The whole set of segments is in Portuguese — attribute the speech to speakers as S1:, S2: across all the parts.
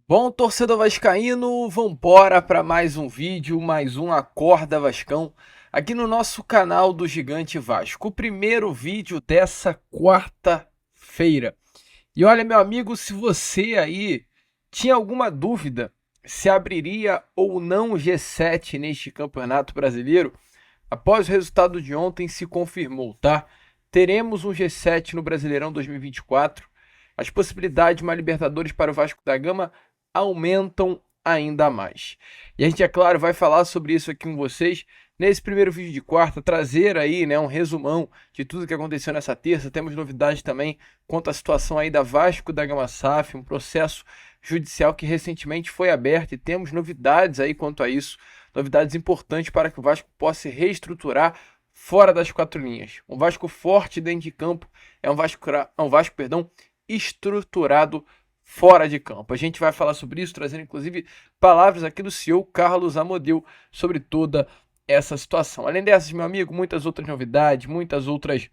S1: Bom, torcedor vascaíno, vambora para mais um vídeo, mais um Acorda Vascão, aqui no nosso canal do Gigante Vasco. O primeiro vídeo dessa quarta-feira. E olha, meu amigo, se você aí tinha alguma dúvida se abriria ou não o G7 neste Campeonato Brasileiro, após o resultado de ontem se confirmou, tá? Teremos um G7 no Brasileirão 2024. As possibilidades de uma Libertadores para o Vasco da Gama aumentam ainda mais. E a gente, é claro, vai falar sobre isso aqui com vocês nesse primeiro vídeo de quarta, trazer aí, né, um resumão de tudo que aconteceu nessa terça. Temos novidades também quanto à situação aí da Vasco da Gama SAF, um processo judicial que recentemente foi aberto e temos novidades aí quanto a isso, novidades importantes para que o Vasco possa se reestruturar fora das quatro linhas. Um Vasco forte dentro de campo é um Vasco, perdão, estruturado fora de campo. A gente vai falar sobre isso, trazendo inclusive palavras aqui do CEO Carlos Amodeu sobre toda essa situação. Além dessas, meu amigo, muitas outras novidades, muitas outras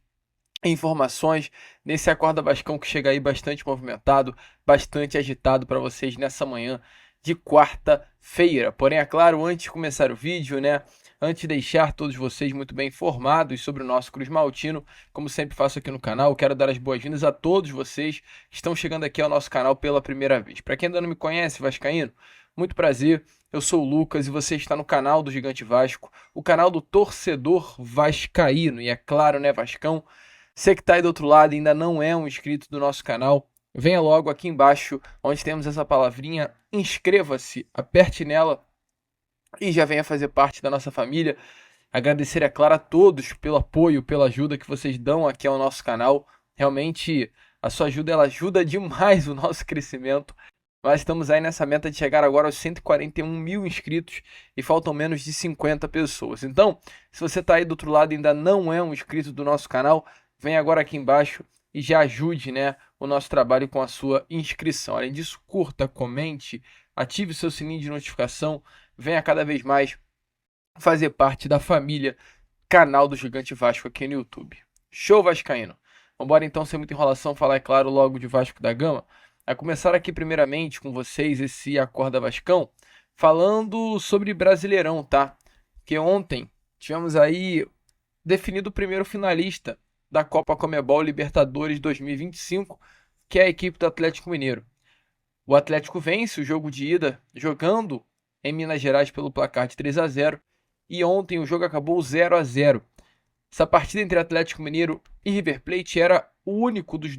S1: informações nesse Acorda Vascão que chega aí bastante movimentado, bastante agitado para vocês nessa manhã de quarta-feira. Porém, é claro, antes de começar o vídeo, né, antes de deixar todos vocês muito bem informados sobre o nosso Cruz Maltino, como sempre faço aqui no canal, quero dar as boas-vindas a todos vocês que estão chegando aqui ao nosso canal pela primeira vez. Para quem ainda não me conhece, vascaíno, muito prazer. Eu sou o Lucas e você está no canal do Gigante Vasco, o canal do torcedor vascaíno. E é claro, né, Vascão? Você que está aí do outro lado e ainda não é um inscrito do nosso canal, venha logo aqui embaixo, onde temos essa palavrinha, inscreva-se, aperte nela e já venha fazer parte da nossa família. Agradecer, é claro, a todos pelo apoio, pela ajuda que vocês dão aqui ao nosso canal. Realmente, a sua ajuda, ela ajuda demais o nosso crescimento. Nós estamos aí nessa meta de chegar agora aos 141 mil inscritos e faltam menos de 50 pessoas. Então, se você está aí do outro lado e ainda não é um inscrito do nosso canal, vem agora aqui embaixo e já ajude, né, o nosso trabalho com a sua inscrição. Além disso, curta, comente, ative o seu sininho de notificação, venha cada vez mais fazer parte da família canal do Gigante Vasco aqui no YouTube. Show, vascaíno! Vambora então, sem muita enrolação, falar, é claro, logo de Vasco da Gama. A começar aqui primeiramente com vocês esse Acorda Vascão, falando sobre Brasileirão, tá? Que ontem tivemos aí definido o primeiro finalista da Copa Comebol Libertadores 2025, que é a equipe do Atlético Mineiro. O Atlético vence o jogo de ida jogando em Minas Gerais pelo placar de 3-0 e ontem o jogo acabou 0-0. Essa partida entre Atlético Mineiro e River Plate era o único dos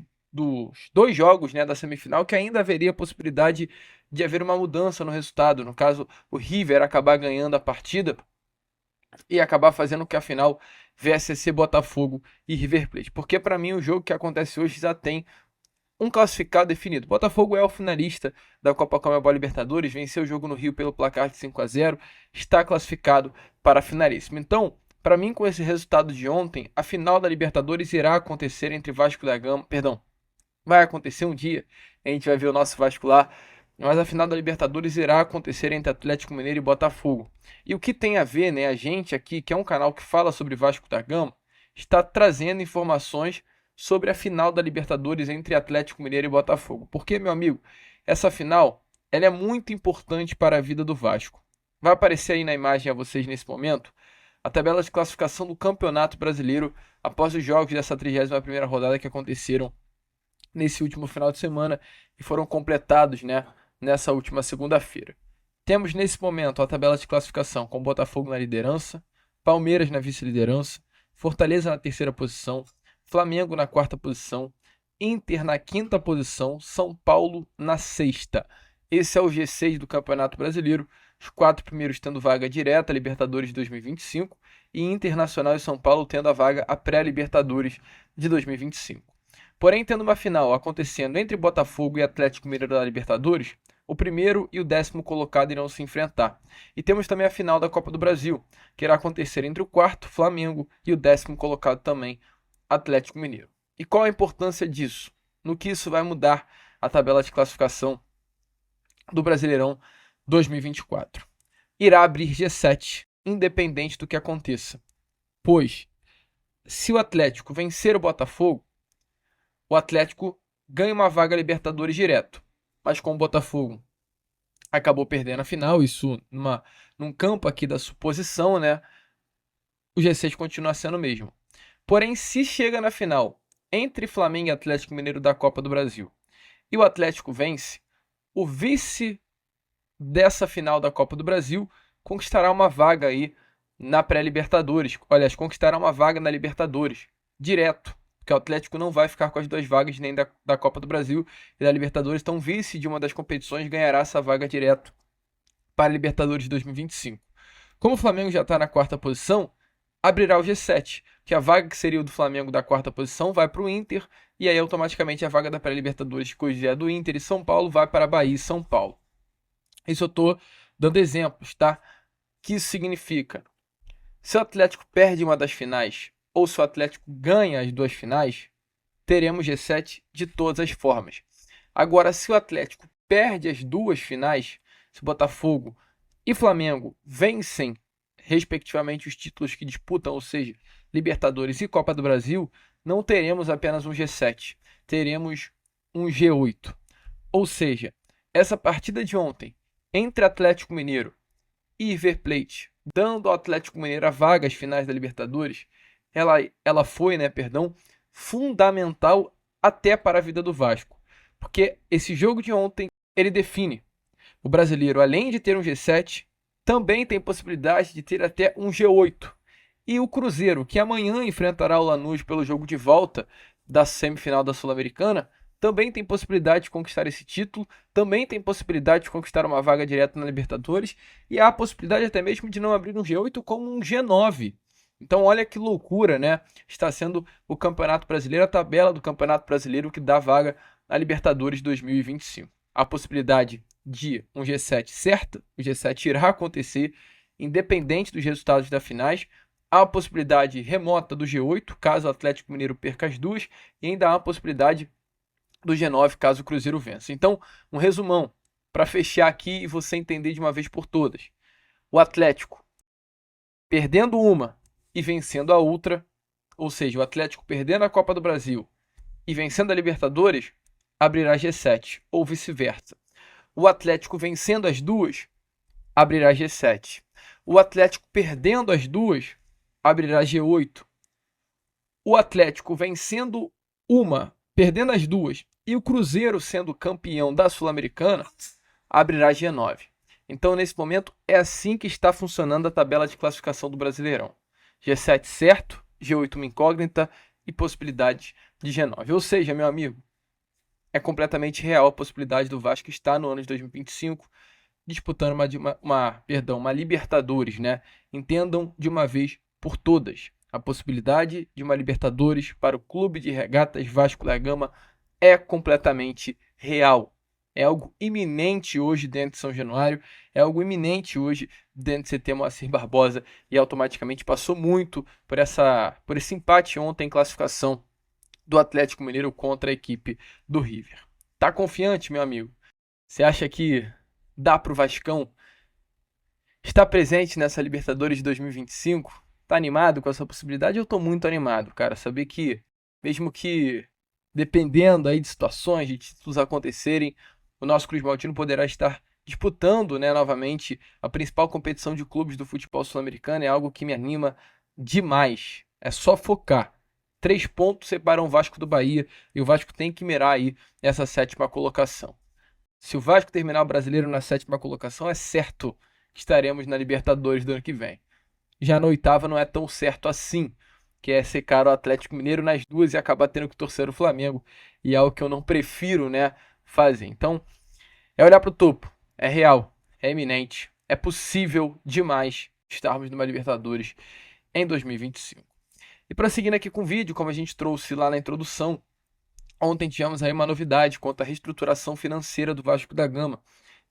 S1: dois jogos, né, da semifinal que ainda haveria a possibilidade de haver uma mudança no resultado. No caso, o River acabar ganhando a partida e acabar fazendo que a final viesse a ser Botafogo e River Plate. Porque para mim o jogo que acontece hoje já tem um classificado definido. Botafogo é o finalista da Copa Comebol Libertadores, venceu o jogo no Rio pelo placar de 5-0, está classificado para a finalíssima. Então, para mim, com esse resultado de ontem, a final da Libertadores irá acontecer entre Vasco da Gama, perdão, vai acontecer um dia, a gente vai ver o nosso Vasco lá, mas a final da Libertadores irá acontecer entre Atlético Mineiro e Botafogo. E o que tem a ver, né, a gente aqui, que é um canal que fala sobre Vasco da Gama, está trazendo informações sobre a final da Libertadores entre Atlético Mineiro e Botafogo. Porque, meu amigo, essa final, ela é muito importante para a vida do Vasco. Vai aparecer aí na imagem a vocês nesse momento a tabela de classificação do Campeonato Brasileiro após os jogos dessa 31ª rodada que aconteceram nesse último final de semana e foram completados, né, nessa última segunda-feira. Temos nesse momento a tabela de classificação com Botafogo na liderança, Palmeiras na vice-liderança, Fortaleza na terceira posição, Flamengo na quarta posição, Inter na quinta posição, São Paulo na sexta. Esse é o G6 do Campeonato Brasileiro, os quatro primeiros tendo vaga direta à Libertadores de 2025 e Internacional e São Paulo tendo a vaga à pré-Libertadores de 2025. Porém, tendo uma final acontecendo entre Botafogo e Atlético Mineiro da Libertadores, o primeiro e o 10º colocado irão se enfrentar. E temos também a final da Copa do Brasil, que irá acontecer entre o quarto, Flamengo, e o 10º colocado também, Atlético Mineiro. E qual a importância disso? No que isso vai mudar a tabela de classificação do Brasileirão 2024? Irá abrir G7, independente do que aconteça. Pois, se o Atlético vencer o Botafogo, o Atlético ganha uma vaga Libertadores direto. Mas com o Botafogo acabou perdendo a final, isso num campo aqui da suposição, né? O G6 continua sendo o mesmo. Porém, se chega na final entre Flamengo e Atlético Mineiro da Copa do Brasil e o Atlético vence, o vice dessa final da Copa do Brasil conquistará uma vaga aí na pré-Libertadores. Aliás, conquistará uma vaga na Libertadores, direto, porque o Atlético não vai ficar com as duas vagas nem da Copa do Brasil e da Libertadores, então o vice de uma das competições ganhará essa vaga direto para a Libertadores de 2025. Como o Flamengo já está na quarta posição, abrirá o G7, que a vaga que seria o do Flamengo da quarta posição vai para o Inter, e aí automaticamente a vaga da pré-Libertadores, que hoje é do Inter e São Paulo, vai para Bahia e São Paulo. Isso eu estou dando exemplos, tá? O que isso significa? Se o Atlético perde uma das finais, ou se o Atlético ganha as duas finais, teremos G7 de todas as formas. Agora, se o Atlético perde as duas finais, se Botafogo e Flamengo vencem, respectivamente, os títulos que disputam, ou seja, Libertadores e Copa do Brasil, não teremos apenas um G7, teremos um G8. Ou seja, essa partida de ontem entre Atlético Mineiro e River Plate, dando ao Atlético Mineiro a vaga às finais da Libertadores, ela foi, fundamental até para a vida do Vasco. Porque esse jogo de ontem, ele define. O brasileiro, além de ter um G7, também tem possibilidade de ter até um G8. E o Cruzeiro, que amanhã enfrentará o Lanús pelo jogo de volta da semifinal da Sul-Americana, também tem possibilidade de conquistar esse título, também tem possibilidade de conquistar uma vaga direta na Libertadores, e há a possibilidade até mesmo de não abrir um G8 como um G9. Então olha que loucura, né? Está sendo o Campeonato Brasileiro, a tabela do Campeonato Brasileiro que dá vaga na Libertadores 2025. A possibilidade de um G7 certa, o G7 irá acontecer, independente dos resultados das finais. Há a possibilidade remota do G8, caso o Atlético Mineiro perca as duas, e ainda há a possibilidade do G9, caso o Cruzeiro vença. Então, um resumão, para fechar aqui e você entender de uma vez por todas. O Atlético, perdendo uma e vencendo a outra, ou seja, o Atlético perdendo a Copa do Brasil e vencendo a Libertadores, abrirá G7, ou vice-versa. O Atlético vencendo as duas, abrirá G7. O Atlético perdendo as duas, abrirá G8. O Atlético vencendo uma, perdendo as duas, e o Cruzeiro sendo campeão da Sul-Americana, abrirá G9. Então, nesse momento, é assim que está funcionando a tabela de classificação do Brasileirão. G7 certo, G8 uma incógnita e possibilidade de G9. Ou seja, meu amigo, é completamente real a possibilidade do Vasco estar no ano de 2025 disputando uma Libertadores, né? Entendam de uma vez por todas. A possibilidade de uma Libertadores para o Clube de Regatas Vasco da Gama é completamente real. É algo iminente hoje dentro de São Januário, é algo iminente hoje dentro de CT Moacir Barbosa e automaticamente passou muito por esse empate ontem em classificação do Atlético Mineiro contra a equipe do River. Tá confiante, meu amigo? Você acha que dá pro Vascão estar presente nessa Libertadores de 2025? Tá animado com essa possibilidade? Eu tô muito animado, cara. Saber que, mesmo que dependendo aí de situações, de títulos acontecerem, o nosso Cruz Maltino poderá estar disputando, né, novamente a principal competição de clubes do futebol sul-americano. É algo que me anima demais. É só focar. 3 pontos separam o Vasco do Bahia e o Vasco tem que mirar aí essa 7ª colocação. Se o Vasco terminar o Brasileiro na 7ª colocação, é certo que estaremos na Libertadores do ano que vem. Já na 8ª não é tão certo assim, que é secar o Atlético Mineiro nas duas e acabar tendo que torcer o Flamengo, e é algo que eu não prefiro, né, fazer. Então, é olhar para o topo, é real, é iminente, é possível demais estarmos numa Libertadores em 2025. E prosseguindo aqui com o vídeo, como a gente trouxe lá na introdução, ontem tivemos aí uma novidade quanto à reestruturação financeira do Vasco da Gama.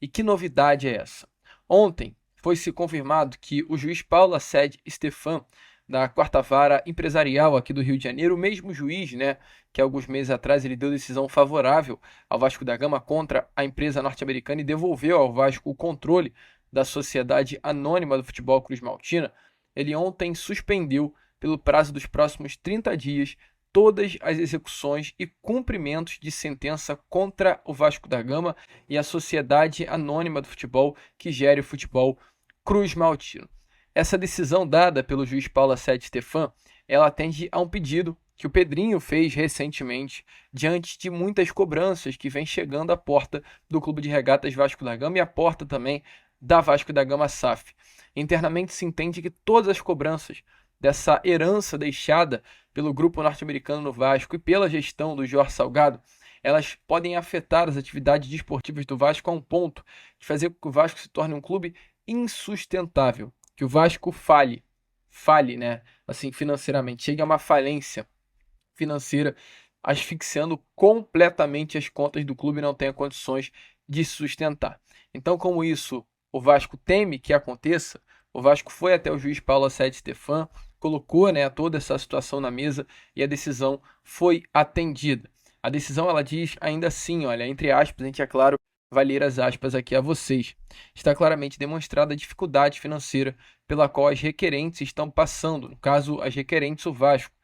S1: E que novidade é essa? Ontem foi-se confirmado que o juiz Paulo Assed Stefan, da 4ª Vara Empresarial aqui do Rio de Janeiro, o mesmo juiz, né, que alguns meses atrás ele deu decisão favorável ao Vasco da Gama contra a empresa norte-americana e devolveu ao Vasco o controle da Sociedade Anônima do Futebol Cruz Maltina, ele ontem suspendeu, pelo prazo dos próximos 30 dias, todas as execuções e cumprimentos de sentença contra o Vasco da Gama e a Sociedade Anônima do Futebol que gere o futebol Cruz Maltino. Essa decisão dada pelo juiz Paulo Sede Stefan, ela atende a um pedido que o Pedrinho fez recentemente diante de muitas cobranças que vem chegando à porta do Clube de Regatas Vasco da Gama e à porta também da Vasco da Gama SAF. Internamente se entende que todas as cobranças dessa herança deixada pelo grupo norte-americano no Vasco e pela gestão do Jorge Salgado, elas podem afetar as atividades desportivas do Vasco a um ponto de fazer com que o Vasco se torne um clube insustentável, que o Vasco fale, né, assim, financeiramente, chegue a uma falência financeira, asfixiando completamente as contas do clube e não tenha condições de sustentar. Então, como isso o Vasco teme que aconteça, o Vasco foi até o juiz Paulo Sede Stefan, colocou, né, toda essa situação na mesa e a decisão foi atendida. A decisão, ela diz ainda assim, olha, entre aspas, a gente, é claro, vai ler as aspas aqui a vocês. Está claramente demonstrada a dificuldade financeira pela qual as requerentes estão passando, no caso, as requerentes o Vasco,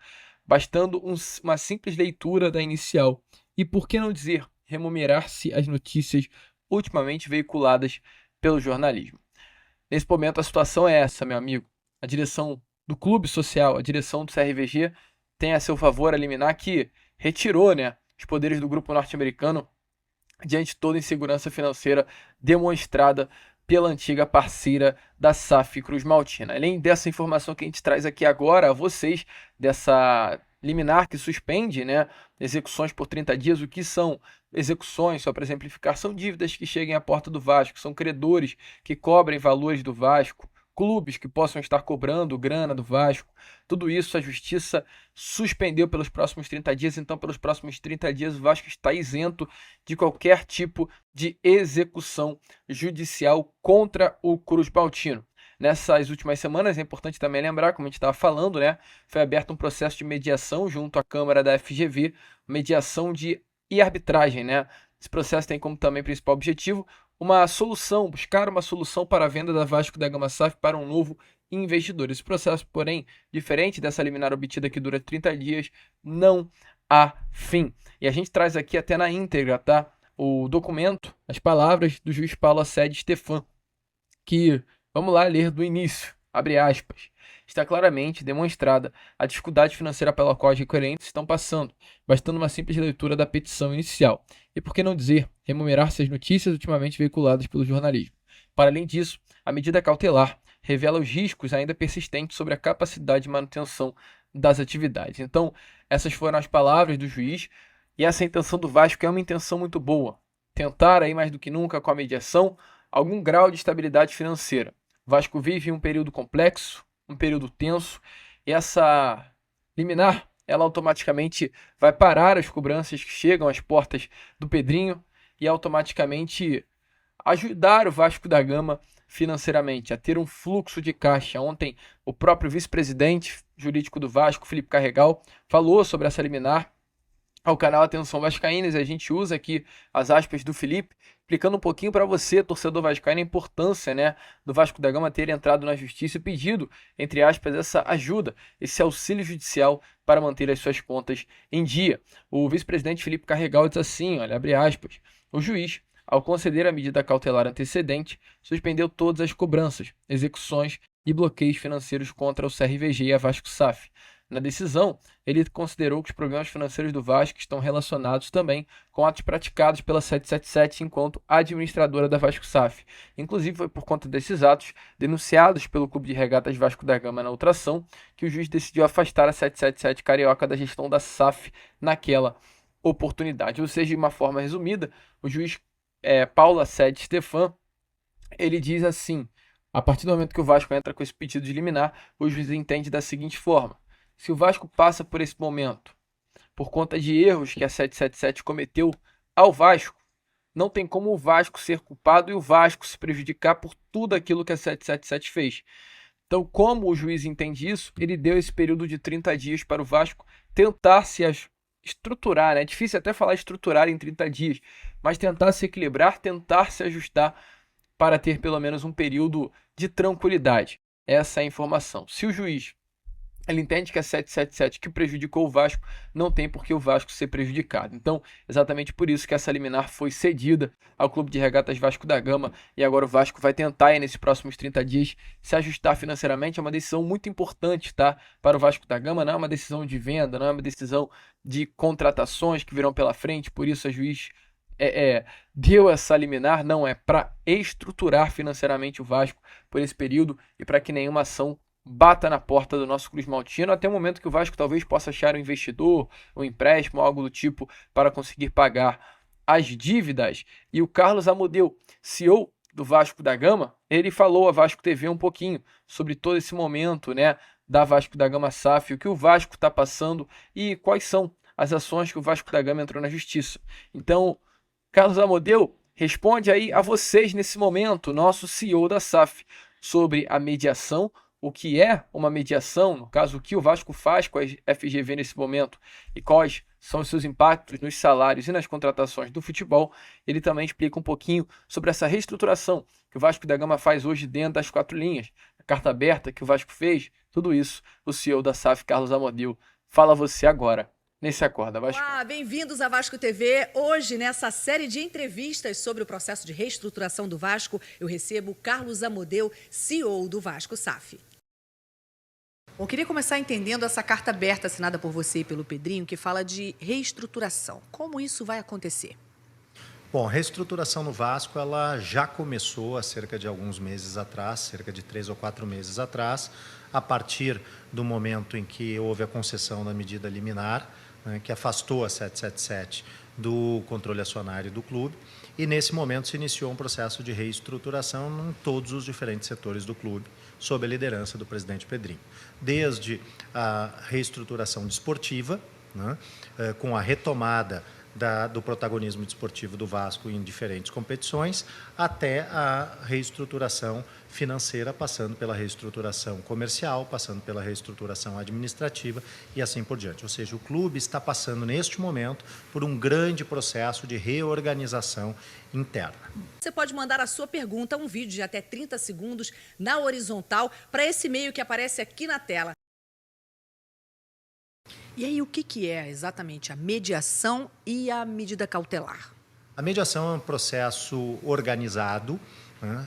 S1: bastando uma simples leitura da inicial. E por que não dizer, remunerar-se as notícias ultimamente veiculadas pelo jornalismo. Nesse momento a situação é essa, meu amigo. A direção do clube social, a direção do CRVG tem a seu favor a liminar que retirou, né, os poderes do grupo norte-americano diante de toda a insegurança financeira demonstrada pela antiga parceira da SAF Cruz Maltina. Além dessa informação que a gente traz aqui agora a vocês, dessa liminar que suspende, né, execuções por 30 dias, o que são execuções, só para exemplificar, são dívidas que cheguem à porta do Vasco, são credores que cobrem valores do Vasco, clubes que possam estar cobrando grana do Vasco, tudo isso a justiça suspendeu pelos próximos 30 dias, então pelos próximos 30 dias o Vasco está isento de qualquer tipo de execução judicial contra o Cruz Maltino. Nessas últimas semanas, é importante também lembrar, como a gente estava falando, né, foi aberto um processo de mediação junto à Câmara da FGV, mediação e arbitragem, né? Esse processo tem como também principal objetivo buscar uma solução para a venda da Vasco da Gama SAF para um novo investidor. Esse processo, porém, diferente dessa liminar obtida que dura 30 dias, não há fim. E a gente traz aqui até na íntegra, tá? O documento, as palavras do juiz Paulo Sede Stefan, que, vamos lá ler do início, abre aspas. Está claramente demonstrada a dificuldade financeira pela qual os requerentes estão passando, bastando uma simples leitura da petição inicial. E por que não dizer, remunerar-se as notícias ultimamente veiculadas pelo jornalismo. Para além disso, a medida cautelar revela os riscos ainda persistentes sobre a capacidade de manutenção das atividades. Então, essas foram as palavras do juiz, e essa intenção do Vasco é uma intenção muito boa. Tentar aí mais do que nunca com a mediação, algum grau de estabilidade financeira. O Vasco vive um período complexo, um período tenso, e essa liminar, ela automaticamente vai parar as cobranças que chegam às portas do Pedrinho e automaticamente ajudar o Vasco da Gama financeiramente, a ter um fluxo de caixa. Ontem, o próprio vice-presidente jurídico do Vasco, Felipe Carregal, falou sobre essa liminar ao canal Atenção Vascaínos, e a gente usa aqui as aspas do Felipe, explicando um pouquinho para você, torcedor vascaíno, a importância, né, do Vasco da Gama ter entrado na justiça e pedido, entre aspas, essa ajuda, esse auxílio judicial para manter as suas contas em dia. O vice-presidente Felipe Carregal diz assim, olha, abre aspas, o juiz, ao conceder a medida cautelar antecedente, suspendeu todas as cobranças, execuções e bloqueios financeiros contra o CRVG e a Vasco SAF. Na decisão, ele considerou que os problemas financeiros do Vasco estão relacionados também com atos praticados pela 777 enquanto administradora da Vasco SAF. Inclusive, foi por conta desses atos, denunciados pelo Clube de Regatas Vasco da Gama na outra ação, que o juiz decidiu afastar a 777 Carioca da gestão da SAF naquela oportunidade. Ou seja, de uma forma resumida, o juiz Paulo Sede Stefan, ele diz assim, a partir do momento que o Vasco entra com esse pedido de liminar, o juiz entende da seguinte forma: se o Vasco passa por esse momento por conta de erros que a 777 cometeu ao Vasco, não tem como o Vasco ser culpado e o Vasco se prejudicar por tudo aquilo que a 777 fez. Então, como o juiz entende isso, ele deu esse período de 30 dias para o Vasco tentar se estruturar, né? É difícil até falar estruturar em 30 dias, mas tentar se equilibrar, tentar se ajustar para ter pelo menos um período de tranquilidade. Essa é a informação. Se o juiz Ele entende que a 777 que prejudicou o Vasco não tem por que o Vasco ser prejudicado. Então, exatamente por isso que essa liminar foi cedida ao Clube de Regatas Vasco da Gama e agora o Vasco vai tentar, aí, nesses próximos 30 dias, se ajustar financeiramente. É uma decisão muito importante, tá? Para o Vasco da Gama, não é uma decisão de venda, não é uma decisão de contratações que virão pela frente, por isso a juiz deu essa liminar, não é para estruturar financeiramente o Vasco por esse período e para que nenhuma ação bata na porta do nosso Cruz Maltino, até o momento que o Vasco talvez possa achar um investidor, um empréstimo, algo do tipo, para conseguir pagar as dívidas. E o Carlos Amodeu, CEO do Vasco da Gama, ele falou à Vasco TV um pouquinho sobre todo esse momento, né, da Vasco da Gama SAF, o que o Vasco está passando e quais são as ações que o Vasco da Gama entrou na justiça. Então, Carlos Amodeu, responde aí a vocês nesse momento, nosso CEO da SAF, sobre a mediação, o que é uma mediação, no caso, o que o Vasco faz com a FGV nesse momento e quais são os seus impactos nos salários e nas contratações do futebol. Ele também explica um pouquinho sobre essa reestruturação que o Vasco da Gama faz hoje dentro das 4 linhas, a carta aberta que o Vasco fez, tudo isso o CEO da SAF, Carlos Amodeu, fala a você agora. Nesse Acorda Vasco.
S2: Olá, bem-vindos à Vasco TV. Hoje, nessa série de entrevistas sobre o processo de reestruturação do Vasco, eu recebo Carlos Amodeu, CEO do Vasco SAF. Eu queria começar entendendo essa carta aberta assinada por você e pelo Pedrinho, que fala de reestruturação. Como isso vai acontecer?
S3: Bom, a reestruturação no Vasco ela já começou há cerca de alguns meses atrás, cerca de 3 ou 4 meses atrás, a partir do momento em que houve a concessão da medida liminar, né, que afastou a 777 do controle acionário do clube, e nesse momento se iniciou um processo de reestruturação em todos os diferentes setores do clube, sob a liderança do presidente Pedrinho. Desde a reestruturação desportiva, né, com a retomada do protagonismo desportivo do Vasco em diferentes competições, até a reestruturação financeira, passando pela reestruturação comercial, passando pela reestruturação administrativa e assim por diante. Ou seja, o clube está passando, neste momento, por um grande processo de reorganização interna.
S2: Você pode mandar a sua pergunta, um vídeo de até 30 segundos, na horizontal, para esse e-mail que aparece aqui na tela. E aí, o que é exatamente a mediação e a medida cautelar?
S3: A mediação é um processo organizado, né,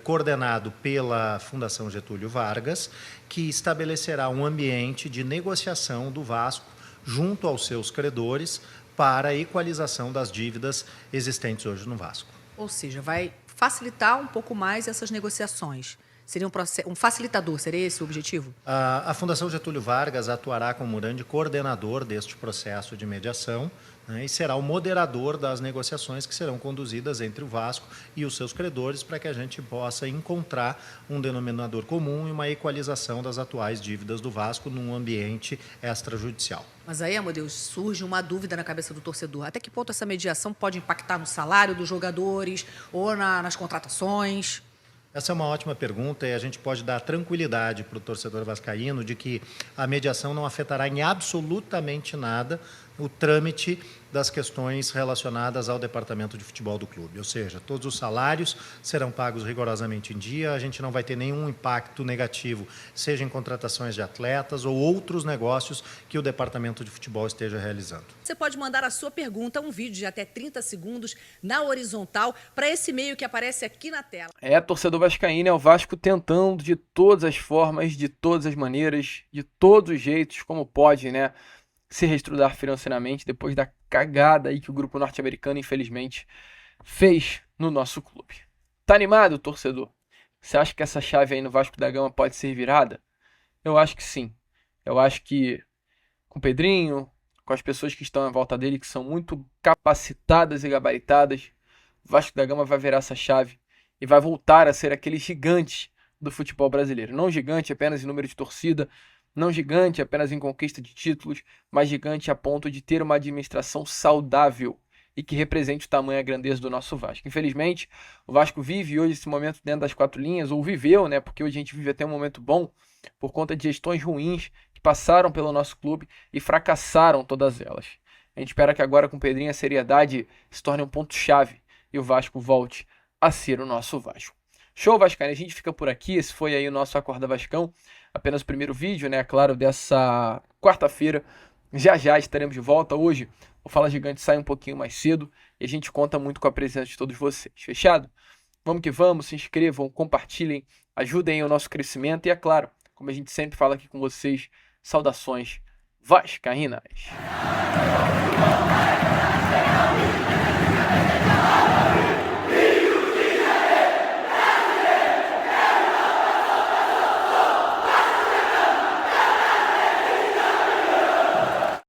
S3: coordenado pela Fundação Getúlio Vargas, que estabelecerá um ambiente de negociação do Vasco junto aos seus credores para a equalização das dívidas existentes hoje no Vasco.
S2: Ou seja, vai facilitar um pouco mais essas negociações. Seria um facilitador, seria esse o objetivo?
S3: A Fundação Getúlio Vargas atuará como grande coordenador deste processo de mediação, né, e será o moderador das negociações que serão conduzidas entre o Vasco e os seus credores para que a gente possa encontrar um denominador comum e uma equalização das atuais dívidas do Vasco num ambiente extrajudicial.
S2: Mas aí, Amodeu, surge uma dúvida na cabeça do torcedor. Até que ponto essa mediação pode impactar no salário dos jogadores ou nas contratações?
S3: Essa é uma ótima pergunta e a gente pode dar tranquilidade para o torcedor vascaíno de que a mediação não afetará em absolutamente nada o trâmite das questões relacionadas ao departamento de futebol do clube. Ou seja, todos os salários serão pagos rigorosamente em dia, a gente não vai ter nenhum impacto negativo, seja em contratações de atletas ou outros negócios que o departamento de futebol esteja realizando.
S2: Você pode mandar a sua pergunta, um vídeo de até 30 segundos, na horizontal, para esse e-mail que aparece aqui na tela.
S1: Torcedor vascaíno, é o Vasco tentando de todas as formas, de todas as maneiras, de todos os jeitos, como pode, né, se reestruturar financeiramente depois da cagada aí que o grupo norte-americano, infelizmente, fez no nosso clube. Tá animado, torcedor? Você acha que essa chave aí no Vasco da Gama pode ser virada? Eu acho que sim. Eu acho que com o Pedrinho, com as pessoas que estão à volta dele, que são muito capacitadas e gabaritadas, o Vasco da Gama vai virar essa chave e vai voltar a ser aquele gigante do futebol brasileiro. Não gigante apenas em número de torcida, não gigante apenas em conquista de títulos, mas gigante a ponto de ter uma administração saudável e que represente o tamanho e a grandeza do nosso Vasco. Infelizmente, o Vasco vive hoje esse momento dentro das 4 linhas, ou viveu, né? Porque hoje a gente vive até um momento bom, por conta de gestões ruins que passaram pelo nosso clube e fracassaram todas elas. A gente espera que agora com o Pedrinho a seriedade se torne um ponto-chave e o Vasco volte a ser o nosso Vasco. Show, Vascaíno, a gente fica por aqui. Esse foi aí o nosso Acorda Vascão, apenas o primeiro vídeo, né, claro, dessa quarta-feira. Já estaremos de volta. Hoje o Fala Gigante sai um pouquinho mais cedo e a gente conta muito com a presença de todos vocês. Fechado? Vamos que vamos, se inscrevam, compartilhem, ajudem o nosso crescimento e, é claro, como a gente sempre fala aqui com vocês, saudações vascaínas.